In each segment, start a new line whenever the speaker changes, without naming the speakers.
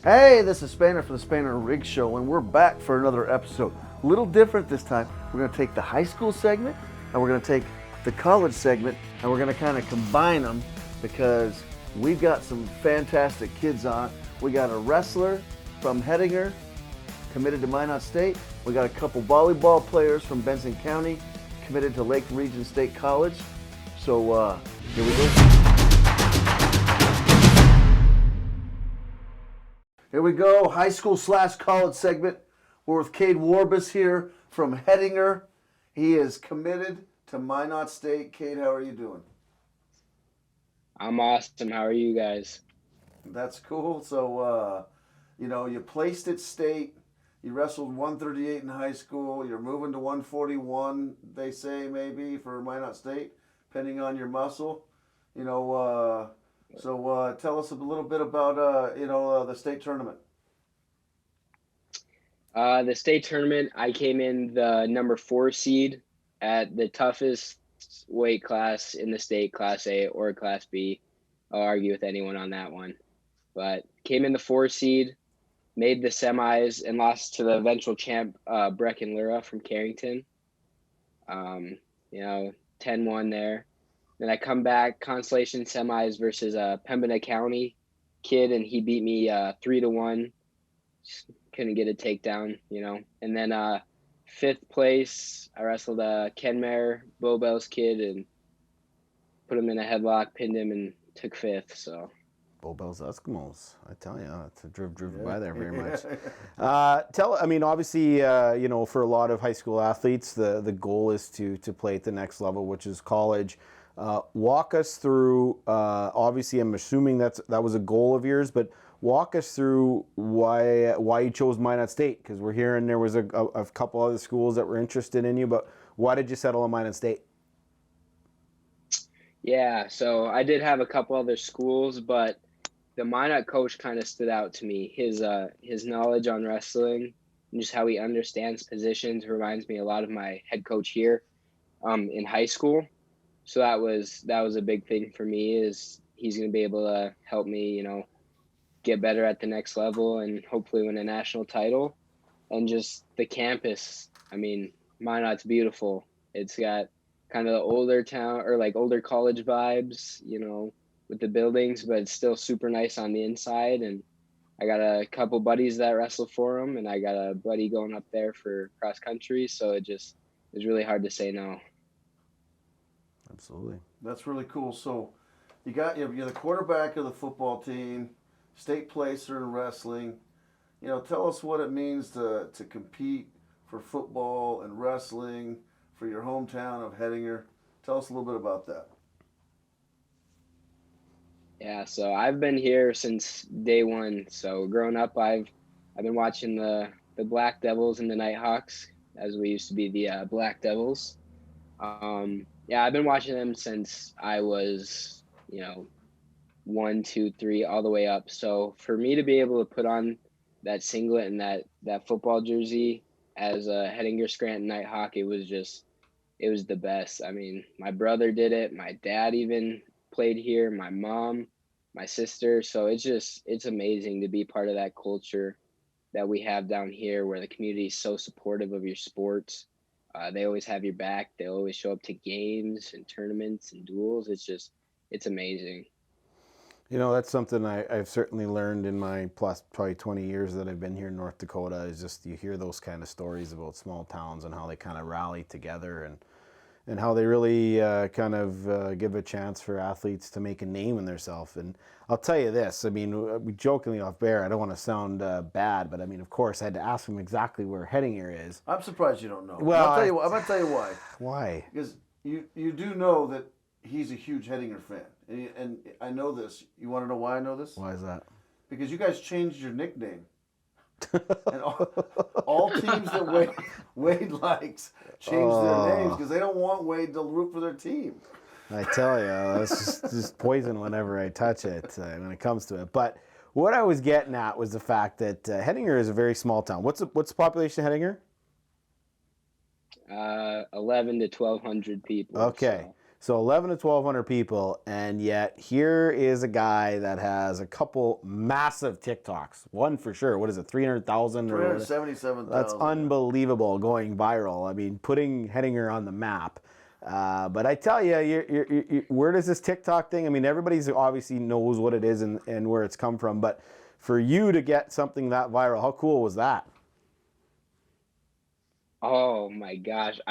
Hey, this is Spanner for the Spanner Rig Show, and we're back for another episode. A little different this time. We're going to take the high school segment, and we're going to take the college segment, and we're going to kind of combine them because we've got some fantastic kids on. We got a wrestler from Hettinger, committed to Minot State. We got a couple volleyball players from Benson County, committed to Lake Region State College. So here we go. Here we go, high school / college segment. We're with Cade Warbis here from Hettinger. He is committed to Minot State. Cade, how are you doing?
I'm awesome. How are you guys?
That's cool. So, you placed at state. You wrestled 138 in high school. You're moving to 141, they say, maybe, for Minot State, depending on your muscle. So tell us a little bit about, the state tournament.
The state tournament, I came in the number 4 seed at the toughest weight class in the state, Class A or Class B. I'll argue with anyone on that one. But came in the 4 seed, made the semis, and lost to the eventual champ, Brecken Lura from Carrington. 10-1 there. Then I come back, consolation semis versus Pembina County kid, and he beat me 3-1. Just couldn't get a takedown, And then 5th place, I wrestled Kenmare, Bobel's kid, and put him in a headlock, pinned him, and took 5th. So.
Bobel's Eskimos, I tell you, it's driven by there very much. Obviously, for a lot of high school athletes, the goal is to play at the next level, which is college. Walk us through, obviously I'm assuming that was a goal of yours, but walk us through why you chose Minot State, because we're hearing there was a couple other schools that were interested in you, but why did you settle on Minot State?
Yeah, so I did have a couple other schools, but the Minot coach kind of stood out to me. His knowledge on wrestling and just how he understands positions reminds me a lot of my head coach here in high school. So that was a big thing for me, is he's going to be able to help me, get better at the next level and hopefully win a national title. And just the campus, Minot's beautiful. It's got kind of the older town or like older college vibes, with the buildings, but it's still super nice on the inside. And I got a couple buddies that wrestle for him, and I got a buddy going up there for cross country. So it's really hard to say no.
Absolutely.
That's really cool. So you're the quarterback of the football team, state placer in wrestling. Tell us what it means to compete for football and wrestling for your hometown of Hettinger. Tell us a little bit about that.
Yeah, so I've been here since day one. So growing up, I've been watching the Black Devils and the Nighthawks, as we used to be the Black Devils. I've been watching them since I was, 1, 2, 3, all the way up. So for me to be able to put on that singlet and that football jersey as a Hettinger Scranton Nighthawk, it was the best. My brother did it. My dad even played here, my mom, my sister. So it's amazing to be part of that culture that we have down here, where the community is so supportive of your sports. They always have your back. They always show up to games and tournaments and duels. It's amazing.
That's something I've certainly learned in my plus probably 20 years that I've been here in North Dakota, is just you hear those kind of stories about small towns and how they kind of rally together and how they really give a chance for athletes to make a name in themselves. And I'll tell you this, we jokingly off air, I don't want to sound bad, but of course I had to ask him exactly where Hettinger is.
I'm surprised you don't know.
Well,
I'm going to tell you why.
Why?
Because you do know that he's a huge Hettinger fan. And I know this. You want to know why I know this?
Why is that?
Because you guys changed your nickname. And all teams that Wade likes change their names because they don't want Wade to root for their team.
I tell you, that's just poison whenever I touch it when it comes to it. But what I was getting at was the fact that Hettinger is a very small town. What's the population of Hettinger?
11 to 1,200 people.
Okay. So 11 to 1,200 people, and yet here is a guy that has a couple massive TikToks. One for sure. What is it, 300,000?
377,000.
That's unbelievable, going viral. I mean, putting Hettinger on the map. But I tell you, where does this TikTok thing? I mean, everybody's obviously knows what it is and where it's come from. But for you to get something that viral, how cool was that?
Oh my gosh.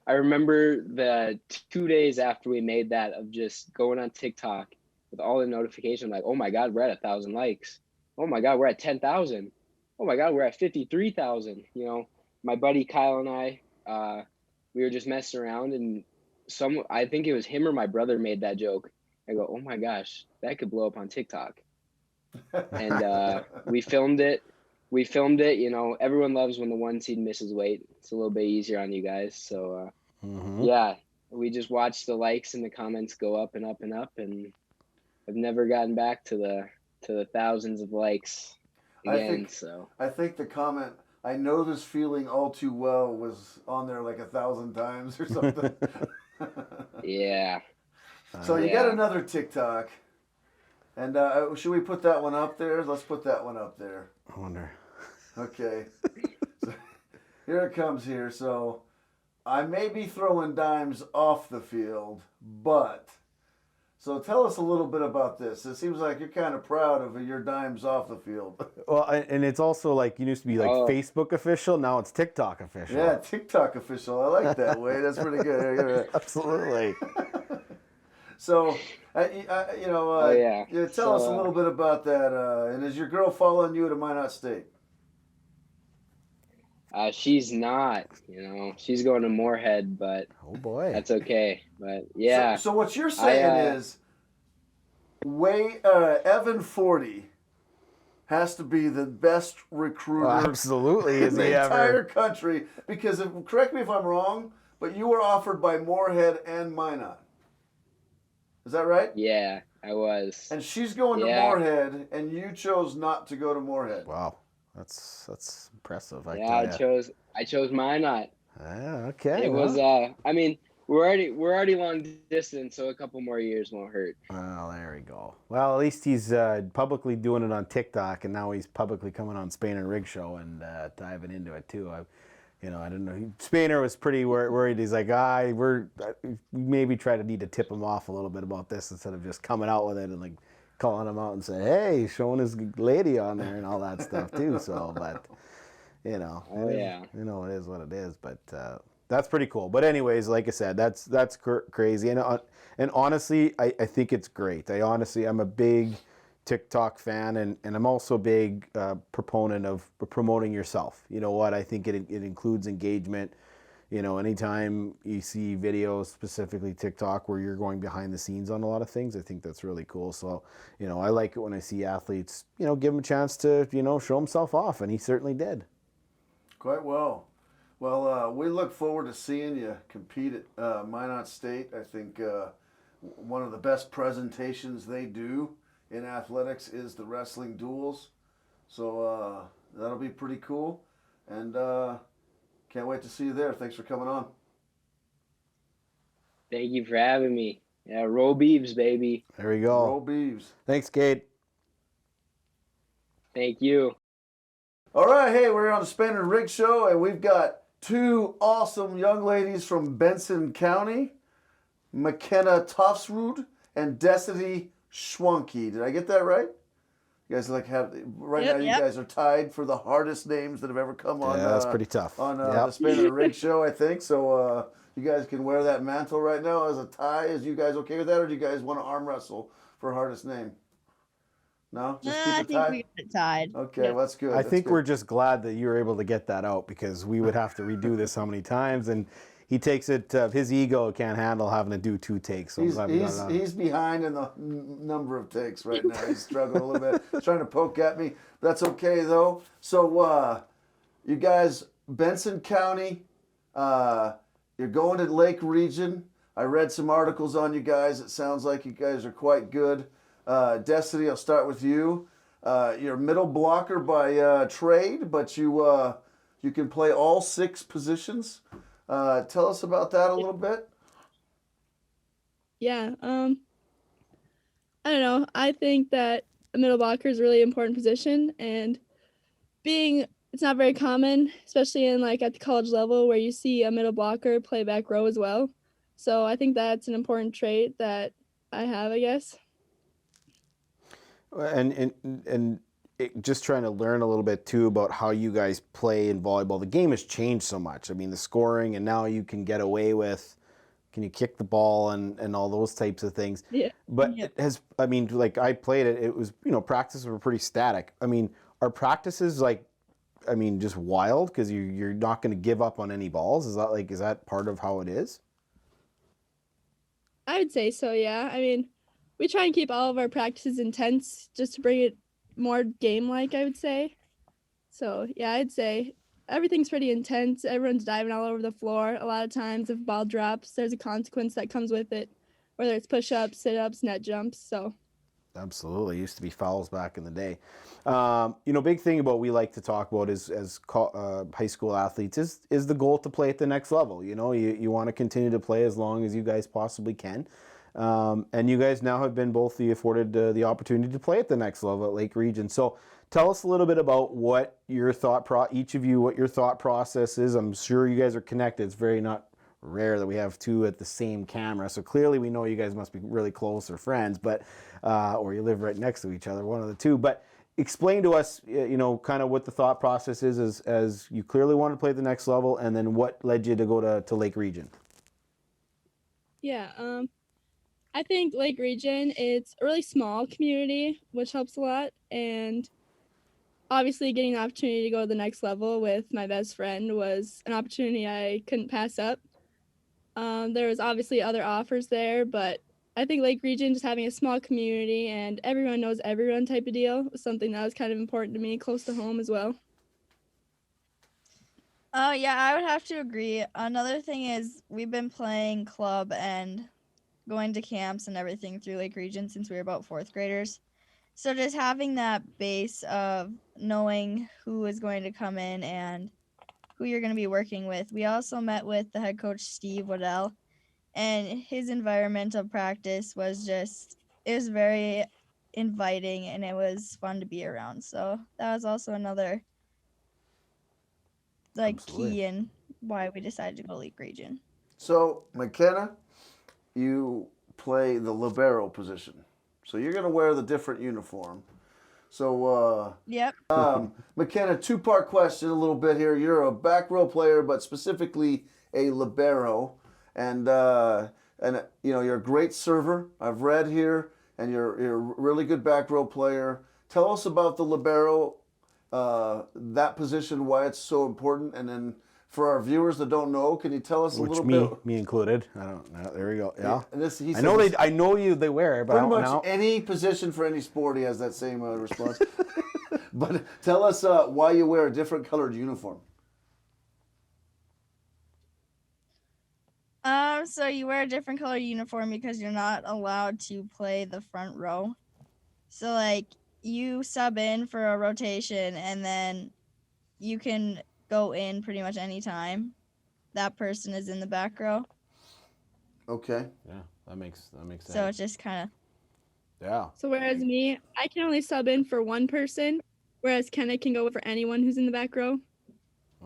I remember the 2 days after we made that of just going on TikTok with all the notifications, like, oh my God, we're at 1,000 likes. Oh my God, we're at 10,000. Oh my God, we're at 53,000. You know, my buddy Kyle and I, we were just messing around, and I think it was him or my brother made that joke. I go, oh my gosh, that could blow up on TikTok. And we filmed it. You know, everyone loves when the one seed misses weight. It's a little bit easier on you guys. So, yeah, we just watched the likes and the comments go up and up and up, and I've never gotten back to the thousands of likes again.
I think the comment, "I know this feeling all too well," was on there like 1,000 times or something.
Yeah.
So you got another TikTok. And should we put that one up there? Let's put that one up there.
I wonder.
Okay. So here it comes here. So I may be throwing dimes off the field, but... So tell us a little bit about this. It seems like you're kind of proud of your dimes off the field.
Well, and it's also like, you used to be like Facebook official. Now it's TikTok official.
Yeah, TikTok official. I like that way. That's pretty good.
Absolutely.
So, tell us a little bit about that. And is your girl following you to Minot State?
She's not, she's going to Moorhead, but
oh boy,
that's okay. But yeah.
So what you're saying is, Evan 40 has to be the best recruiter.
Absolutely,
in the entire country. Because correct me if I'm wrong, but you were offered by Moorhead and Minot. Is that right?
Yeah, I was.
And she's going to Moorhead, and you chose not to go to Moorhead.
Wow, that's impressive.
I chose Minot.
Okay.
It was. I mean, we're already long distance, so a couple more years won't hurt.
Well, there we go. Well, at least he's publicly doing it on TikTok, and now he's publicly coming on Spain and Rig Show and diving into it too. I don't know. Spainer was pretty worried. He's like, we maybe need to tip him off a little bit about this instead of just coming out with it and like calling him out and saying, hey, showing his lady on there and all that stuff too. So, but it is what it is. But that's pretty cool. But anyways, like I said, that's crazy. And honestly, I think it's great. I'm a big TikTok fan, and I'm also a big proponent of promoting yourself. You know what? I think it includes engagement. Anytime you see videos, specifically TikTok, where you're going behind the scenes on a lot of things, I think that's really cool. So, I like it when I see athletes, give them a chance to, show himself off, and he certainly did.
Quite well. Well, we look forward to seeing you compete at Minot State. I think one of the best presentations they do in athletics is the wrestling duels. So that'll be pretty cool. And can't wait to see you there. Thanks for coming on.
Thank you for having me. Yeah, roll Beeves, baby.
There we go.
Roll Beeves.
Thanks, Cade.
Thank you.
All right, hey, we're on the Spin and Rig Show, and we've got two awesome young ladies from Benson County, McKenna Tollerud and Desidy Schwanke. Did I get that right? You guys now you guys are tied for the hardest names that have ever come on.
Yeah, that's pretty tough.
On the Spin and Rig Show, I think. So you guys can wear that mantle right now as a tie. Is you guys okay with that, or do you guys want to arm wrestle for hardest name? No, just keep it tied.
I think we got it tied.
Okay, well, that's good.
I think we're just glad that you were able to get that out, because we would have to redo this how many times, and he takes it. His ego can't handle having to do 2 takes. So
he's behind in the number of takes right now. He's struggling a little bit, trying to poke at me. That's okay though. So you guys, Benson County, you're going to Lake Region. I read some articles on you guys. It sounds like you guys are quite good. Destiny, I'll start with you. You're a middle blocker by trade, but you can play all 6 positions. Tell us about that a little bit.
Yeah. I don't know. I think that a middle blocker is a really important position, and it's not very common, especially in like at the college level where you see a middle blocker play back row as well. So I think that's an important trait that I have, I guess.
And just trying to learn a little bit too about how you guys play in volleyball. The game has changed so much. I mean, the scoring, and now you can get away with, can you kick the ball and all those types of things.
Yeah.
But it has, I mean, like I played it, it was, practices were pretty static. I mean, are practices like, I mean, just wild because you're not going to give up on any balls? Is that part of how it is?
I would say so, yeah. I mean, we try and keep all of our practices intense just to bring it more game-like, I would say. So, yeah, I'd say everything's pretty intense. Everyone's diving all over the floor. A lot of times if ball drops, there's a consequence that comes with it, whether it's push-ups, sit-ups, net jumps, so.
Absolutely. Used to be fouls back in the day. Big thing about we like to talk about is as high school athletes is the goal to play at the next level. You want to continue to play as long as you guys possibly can. And you guys now have been both afforded the opportunity to play at the next level at Lake Region. So tell us a little bit about what your each of you, what your thought process is. I'm sure you guys are connected. It's very not rare that we have two at the same camera. So clearly we know you guys must be really close or friends, but or you live right next to each other, one of the two. But explain to us, kind of what the thought process is as you clearly want to play at the next level, and then what led you to go to Lake Region.
Yeah, I think Lake Region, it's a really small community, which helps a lot. And obviously getting the opportunity to go to the next level with my best friend was an opportunity I couldn't pass up. There was obviously other offers there, but I think Lake Region, just having a small community and everyone knows everyone type of deal, was something that was kind of important to me, close to home as well.
Yeah, I would have to agree. Another thing is we've been playing club and going to camps and everything through Lake Region since we were about fourth graders. So just having that base of knowing who is going to come in and who you're going to be working with. We also met with the head coach, Steve Waddell, and his environment of practice was it was very inviting and it was fun to be around. So that was also another key in why we decided to go Lake Region. So
McKenna, you play the libero position. So you're going to wear the different uniform. So,
yep.
McKenna, two-part question a little bit here. You're a back row player, but specifically a libero. And you're a great server, I've read here, and you're a really good back row player. Tell us about the libero, that position, why it's so important, and then for our viewers that don't know, can you tell us a little bit?
Me included. I don't know. There we go. Yeah.
And this,
I know they wear it, but
pretty
I don't know.
much any position for any sport, he has that same response. But tell us why you wear a different colored uniform.
So you wear a different color uniform because you're not allowed to play the front row. So you sub in for a rotation and then you can go in pretty much any time that person is in the back row.
Okay.
Yeah, that makes sense.
So it's just kind of.
Yeah.
So whereas me, I can only sub in for one person, whereas Kenna can go for anyone who's in the back row.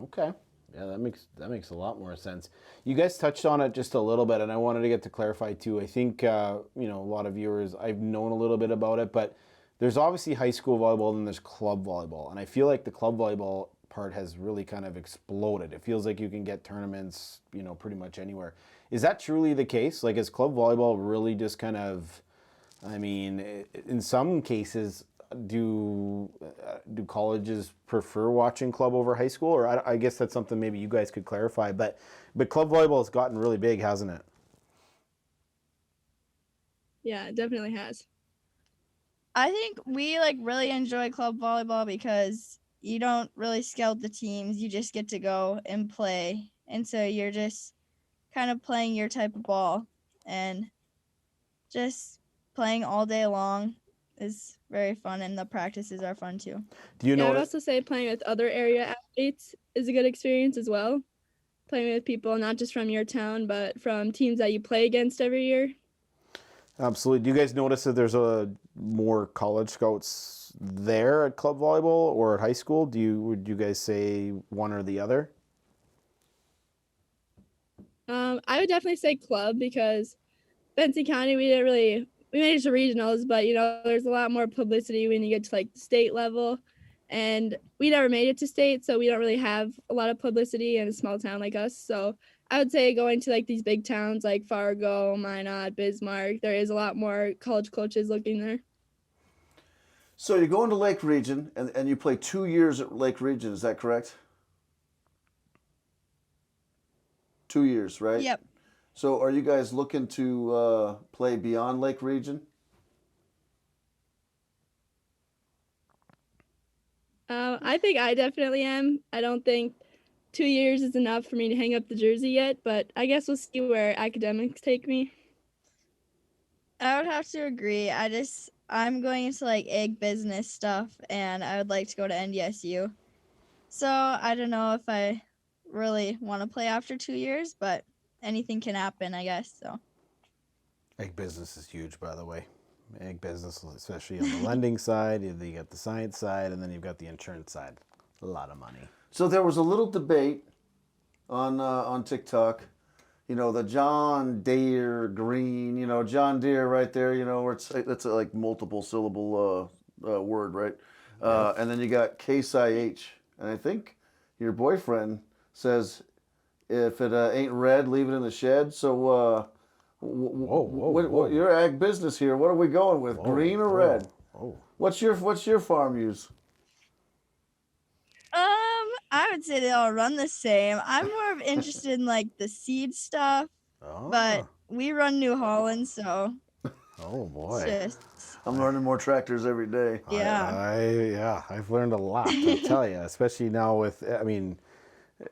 Okay. Yeah, that makes a lot more sense. You guys touched on it just a little bit, and I wanted to get to clarify too. I think a lot of viewers, I've known a little bit about it, but there's obviously high school volleyball and there's club volleyball, and I feel like the club volleyball part has really kind of exploded. It feels like you can get tournaments, pretty much anywhere. Is that truly the case? Like, is club volleyball really just kind of, I mean, in some cases, do colleges prefer watching club over high school? Or I guess that's something maybe you guys could clarify. But club volleyball has gotten really big, hasn't it?
Yeah, it definitely has.
I think we really enjoy club volleyball because you don't really scout the teams. You just get to go and play. And so you're just kind of playing your type of ball and just playing all day long is very fun, and the practices are fun too.
Do you know? I would also say playing with other area athletes is a good experience as well. Playing with people not just from your town, but from teams that you play against every year.
Absolutely. Do you guys notice that there's a more college scouts there at club volleyball or at high school? Would you guys say one or the other?
I would definitely say club because Benson County, we made it to regionals, but there's a lot more publicity when you get to like the state level, and we never made it to state, so we don't really have a lot of publicity in a small town like us. So I would say going to like these big towns like Fargo, Minot, Bismarck, there is a lot more college coaches looking there.
So you're going to Lake Region, and you play 2 years at Lake Region. Is that correct? 2 years, right?
Yep.
So are you guys looking to play beyond Lake Region?
I think I definitely am. I don't think 2 years is enough for me to hang up the jersey yet, but I guess we'll see where academics take me.
I would have to agree. I'm going into like ag business stuff, and I would like to go to NDSU. So I don't know if I really want to play after 2 years, but anything can happen, I guess. So
Ag business is huge, by the way. Ag business, especially on the lending side, you got the science side, and then you've got the insurance side. A lot of money.
So there was a little debate on TikTok. The John Deere green. John Deere right there. Where that's a like multiple syllable word, right? And then you got Case IH, and I think your boyfriend says if it ain't red, leave it in the shed. So.
Whoa.
Your ag business here. What are we going with? Green or red? What's your farm use?
I would say they all run the same. I'm more of interested in like the seed stuff, but we run New Holland, so.
Oh boy.
I'm learning more tractors every day.
Yeah.
I've learned a lot, I tell you, especially now with,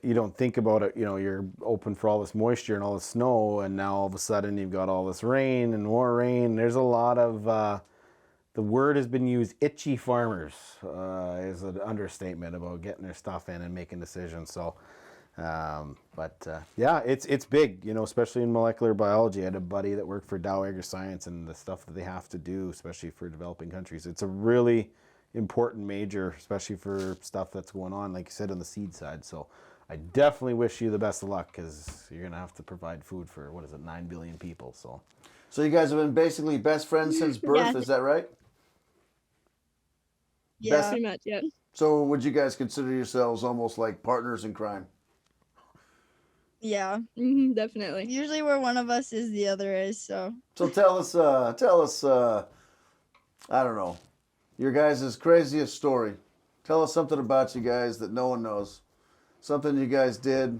you don't think about it, you're open for all this moisture and all this snow, and now all of a sudden you've got all this rain and more rain. There's a lot of, the word has been used, itchy farmers is an understatement about getting their stuff in and making decisions. So, it's big, especially in molecular biology. I had a buddy that worked for Dow AgriScience, and the stuff that they have to do, especially for developing countries. It's a really important major, especially for stuff that's going on, like you said, on the seed side. So I definitely wish you the best of luck, because you're going to have to provide food for, 9 billion people. So
you guys have been basically best friends since birth, is that right?
Yeah.
Pretty much, yeah.
So would you guys consider yourselves almost like partners in crime?
Yeah.
Definitely.
Usually where one of us is, the other is, so.
So tell us, I don't know, your guys' craziest story. Tell us something about you guys that no one knows. Something you guys did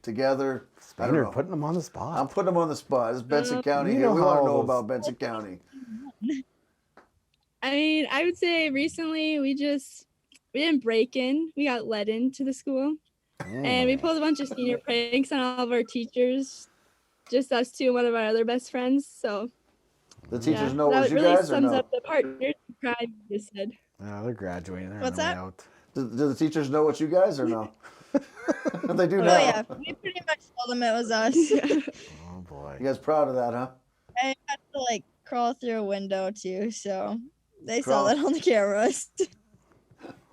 together. I don't know.
Putting them on the spot.
I'm putting them on the spot. It's Benson County
you
here.
know
We want
how
to know
those-
about Benson County.
I would say recently we didn't break in. We got let into the school. And we pulled a bunch of senior pranks on all of our teachers. Just us two and one of our other best friends. So
The teachers know it
that
was you
really
guys or
sums
no?
up the partners in crime you just said.
They're graduating. They're
What's
on the way
that?
out.
Do the teachers know what you guys or no? They do
Oh
now.
yeah, we pretty much told them it was us.
Oh boy.
You guys proud of that, huh?
I had to like crawl through a window too, so they
Crawl.
saw that on the cameras.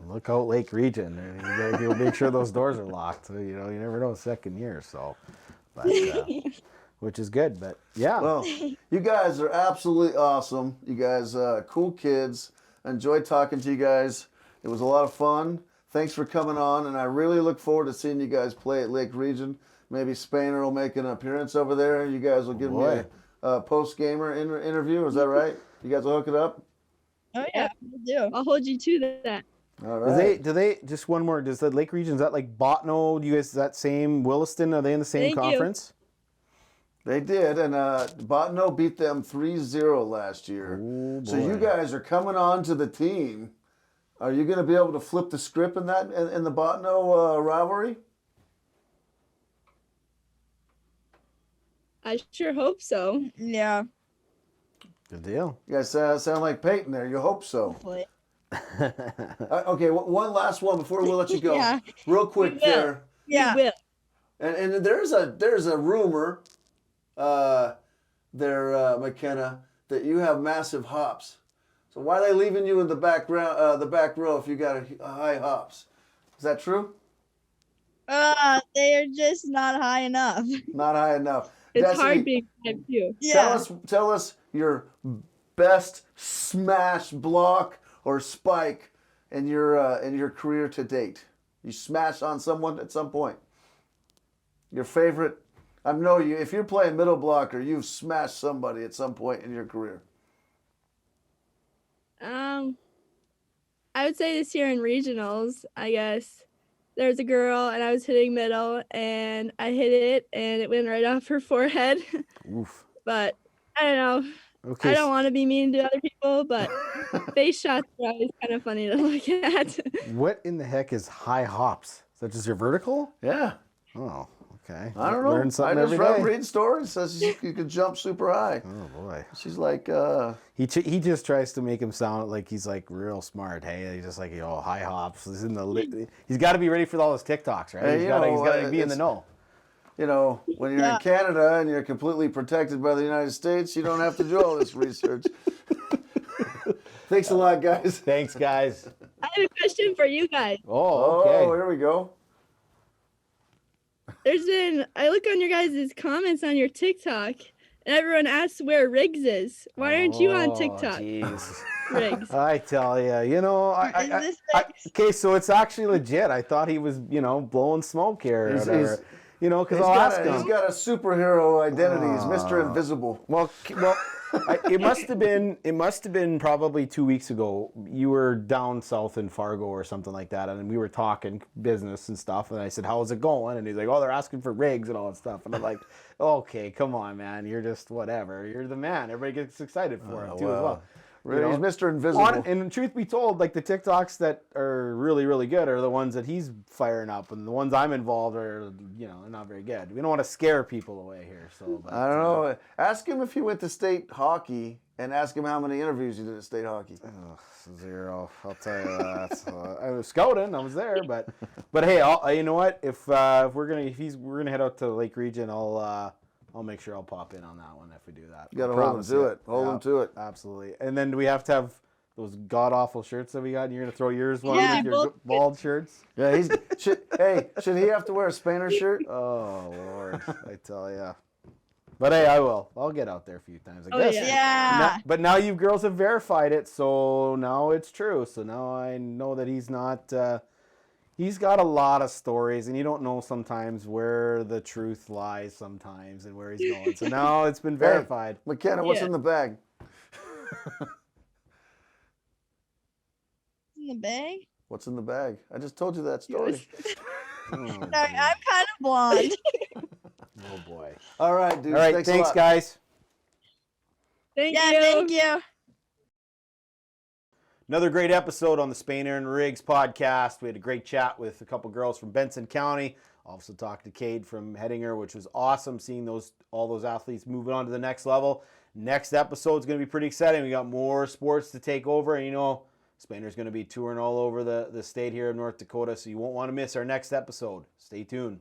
Look out, Lake Region. You gotta make sure those doors are locked. So, you never know, second year. So, but, which is good. But yeah.
Well, you guys are absolutely awesome. You guys, cool kids. Enjoyed talking to you guys. It was a lot of fun. Thanks for coming on, and I really look forward to seeing you guys play at Lake Region. Maybe Spainer will make an appearance over there. You guys will give me a post-gamer interview. Is that right? You guys will hook it up?
Oh yeah, we do.
I'll hold you to that.
All right.
Do they just one more? Does the Lake Region, is that like Botno? Do you guys, is that same Williston? Are they in the same
Thank you.
conference?
They did, and Botno beat them 3-0 last year.
Oh,
So you
boy.
guys are coming on to the team. Are you going to be able to flip the script in the Botno rivalry?
I sure hope so.
Yeah,
Good deal.
You guys sound like Peyton there. You hope so.
hopefully.
Okay, one last one before we'll let you go.
Yeah.
Real quick
will.
there.
Yeah.
You will.
And there's a rumor, McKenna, that you have massive hops. So why are they leaving you in the back row if you got a high hops? Is that true?
They are just not high enough.
Not high enough.
It's
Desidy,
hard being 5'2".
Yeah.
Tell us your best smash, block, or spike in your career to date. You smash on someone at some point. Your favorite. I know you. If you're playing middle blocker, you've smashed somebody at some point in your career.
I would say this year in regionals, I guess there was a girl and I was hitting middle and I hit it and it went right off her forehead.
Oof.
But I don't know.
Okay.
I don't want to be mean to other people, but face shots are always kind of funny to look at.
What in the heck is high hops? Is that just your vertical?
Yeah.
Oh, okay.
I don't know.
Learn something
I just
every day.
read stories. Says you can jump super high.
Oh boy.
She's like,
He just tries to make him sound like he's like real smart. Hey, he's just like, high hops. He's in the. He's got to be ready for all his TikToks, right?
Hey,
He's got to be in the know.
you know, when you're in Canada and you're completely protected by the United States, you don't have to do all this research. Thanks a lot, guys.
Thanks, guys.
I have a question for you guys.
Oh, okay.
Oh, here we go.
I look on your guys' comments on your TikTok, and everyone asks where Riggs is. Why aren't you on TikTok,
Jeez.
Riggs?
I tell you, okay, so it's actually legit. I thought he was, blowing smoke here or whatever. Because I'll ask him.
He's got a superhero identity. He's Mr. Invisible.
Well, it must have been probably 2 weeks ago. You were down south in Fargo or something like that, and we were talking business and stuff. And I said, "How's it going?" And he's like, "Oh, they're asking for rigs and all that stuff." And I'm like, "Okay, come on, man. You're just whatever. You're the man. Everybody gets excited for him too as well."
Really, he's Mr. Invisible.
And truth be told, like the TikToks that are really, really good are the ones that he's firing up, and the ones I'm involved are, not very good. We don't want to scare people away here. So
I don't know. Ask him if he went to state hockey, and ask him how many interviews he did at state hockey.
0. I'll tell you that. I was scouting. I was there, but hey, you know what? If we're gonna head out to Lake Region, I'll make sure I'll pop in on that one if we do that.
You got to hold him to it. Hold him to it.
Absolutely. And then do we have to have those god-awful shirts that we got? And you're going to throw yours one with your bald shirts?
Yeah, should he have to wear a Spainer shirt?
Oh, Lord. I tell ya. But hey, I will. I'll get out there a few times, I guess.
Yeah.
But now you girls have verified it, so now it's true. So now I know that he's not... He's got a lot of stories, and you don't know sometimes where the truth lies sometimes and where he's going. So now it's been verified.
Hey, McKenna, what's in the bag?
In the bag?
What's in the bag? I just told you that story.
Sorry, I'm kind of blonde.
Oh, boy.
All right, dude.
All right, thanks guys.
Thank you.
Thank you.
Another great episode on the Spainer and Riggs podcast. We had a great chat with a couple girls from Benson County. Also talked to Cade from Hettinger, which was awesome seeing all those athletes moving on to the next level. Next episode is going to be pretty exciting. We got more sports to take over, and Spainer's going to be touring all over the state here in North Dakota, so you won't want to miss our next episode. Stay tuned.